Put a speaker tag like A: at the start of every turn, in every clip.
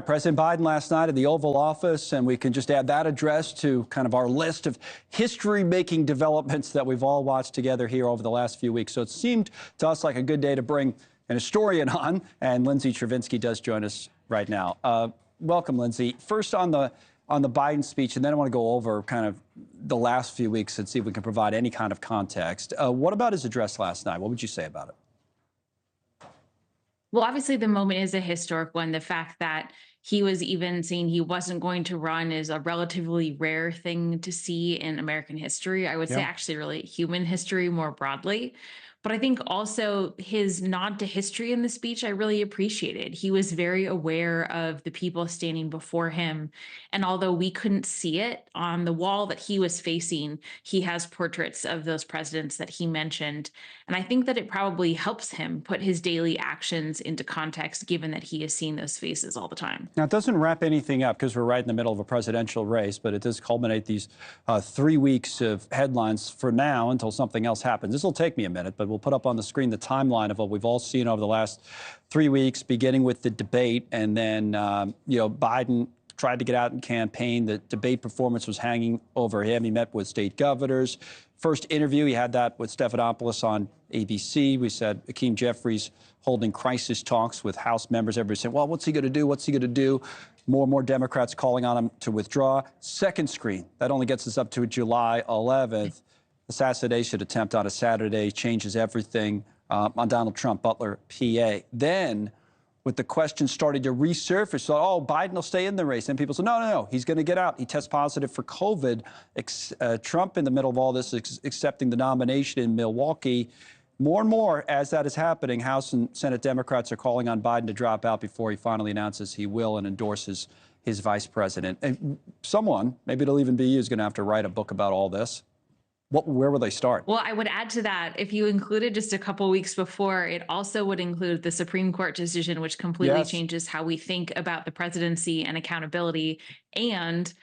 A: President Biden last night at the Oval Office, and we can just add that address to kind of our list of history-making developments that we've all watched together here over the last few weeks. So it seemed to us like a good day to bring an historian on, and Lindsay Chervinsky does join us right now. Welcome, Lindsay. First on the Biden speech, and then I want to go over kind of the last few weeks and see if we can provide any kind of context. What about his address last night? What would you say about it?
B: Well, obviously, the moment is a historic one. The fact that he was even saying he wasn't going to run is a relatively rare thing to see in American history. I would say actually really human history more broadly. But I think also his nod to history in the speech, I really appreciated. He was very aware of the people standing before him. And although we couldn't see it on the wall that he was facing, he has portraits of those presidents that he mentioned. And I think that it probably helps him put his daily actions into context, given that he is seeing those faces all the time.
A: Now, it doesn't wrap anything up because we're right in the middle of a presidential race, but it does culminate these 3 weeks of headlines for now until something else happens. This will take me a minute, but we'll put up on the screen the timeline of what we've all seen over the last 3 weeks, beginning with the debate. And then, Biden tried to get out and campaign. The debate performance was hanging over him. He met with state governors. First interview, he had that with Stephanopoulos on ABC. We said Hakeem Jeffries holding crisis talks with House members. Everybody said, well, what's he going to do? What's he going to do? More and more Democrats calling on him to withdraw. Second screen, that only gets us up to July 11th. Assassination attempt on a Saturday changes everything on Donald Trump, Butler, PA. Then, with the question starting to resurface, so, oh, Biden will stay in the race. And people said, no, he's going to get out. He tests positive for COVID. Trump, in the middle of all this, accepting the nomination in Milwaukee. More and more, as that is happening, House and Senate Democrats are calling on Biden to drop out before he finally announces he will and endorses his vice president. And someone, maybe it'll even be you, is going to have to write a book about all this. Where will they start?
B: Well, I would add to that, if you included just a couple weeks before, it also would include the Supreme Court decision, which completely changes how we think about the presidency and accountability. And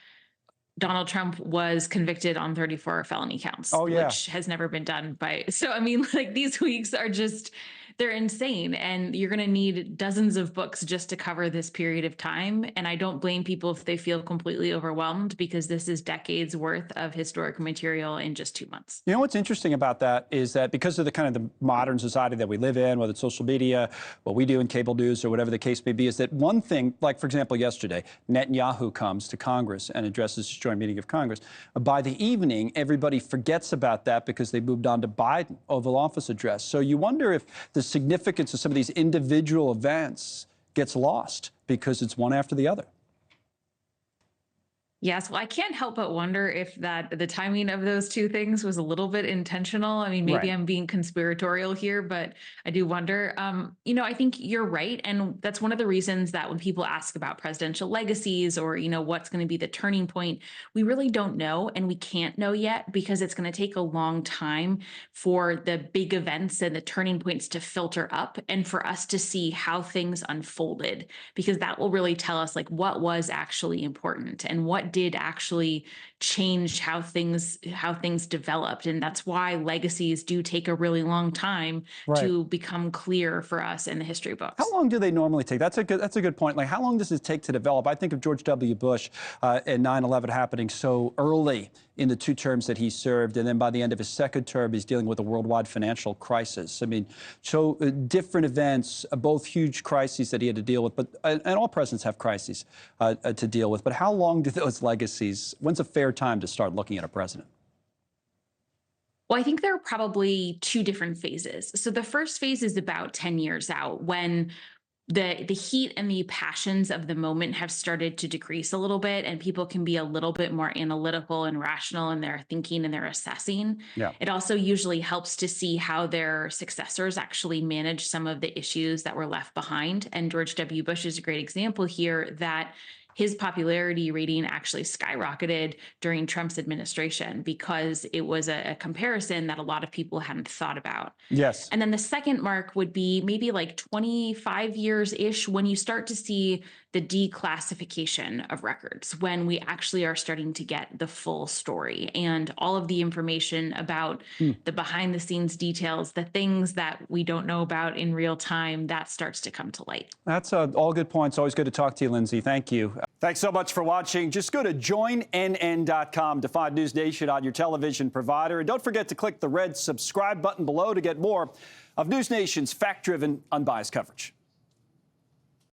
B: Donald Trump was convicted on 34 felony counts, which has never been done by. So, I mean, like, these weeks are just, they're insane. And you're going to need dozens of books just to cover this period of time. And I don't blame people if they feel completely overwhelmed, because this is decades worth of historic material in just 2 months.
A: You know, what's interesting about that is that because of the kind of the modern society that we live in, whether it's social media, what we do in cable news or whatever the case may be, is that one thing, like, for example, yesterday, Netanyahu comes to Congress and addresses his joint meeting of Congress. By the evening, everybody forgets about that because they moved on to Biden Oval Office address. So you wonder if the significance of some of these individual events gets lost because it's one after the other.
B: Yes, well, I can't help but wonder if the timing of those two things was a little bit intentional. I mean, maybe I'm being conspiratorial here, but I do wonder. I think you're right. And that's one of the reasons that when people ask about presidential legacies or, what's going to be the turning point, we really don't know. And we can't know yet because it's going to take a long time for the big events and the turning points to filter up and for us to see how things unfolded, because that will really tell us, like, what was actually important and what did actually change how things developed. And that's why legacies do take a really long time to become clear for us in the history books.
A: How long do they normally take? That's a good point. Like, how long does it take to develop? I think of George W. Bush and 9/11 happening so early in the 2 terms that he served, and then by the end of his second term, he's dealing with a worldwide financial crisis. I mean, so different events, both huge crises that he had to deal with, but and all presidents have crises to deal with. But how long do those legacies? When's a fair time to start looking at a president?
B: Well, I think there are probably 2 different phases. So the first phase is about 10 years out, when the heat and the passions of the moment have started to decrease a little bit, and people can be a little bit more analytical and rational in their thinking and their assessing. It also usually helps to see how their successors actually manage some of the issues that were left behind. And George W. Bush is a great example here, that his popularity rating actually skyrocketed during Trump's administration because it was a comparison that a lot of people hadn't thought about.
A: Yes.
B: And then the second mark would be maybe like 25 years-ish, when you start to see the declassification of records, when we actually are starting to get the full story and all of the information about the behind the scenes details, the things that we don't know about in real time, that starts to come to light.
A: That's all good points. Always good to talk to you, Lindsay. Thank you. Thanks so much for watching. Just go to joinnn.com to find NewsNation on your television provider. And don't forget to click the red subscribe button below to get more of NewsNation's fact-driven, unbiased coverage.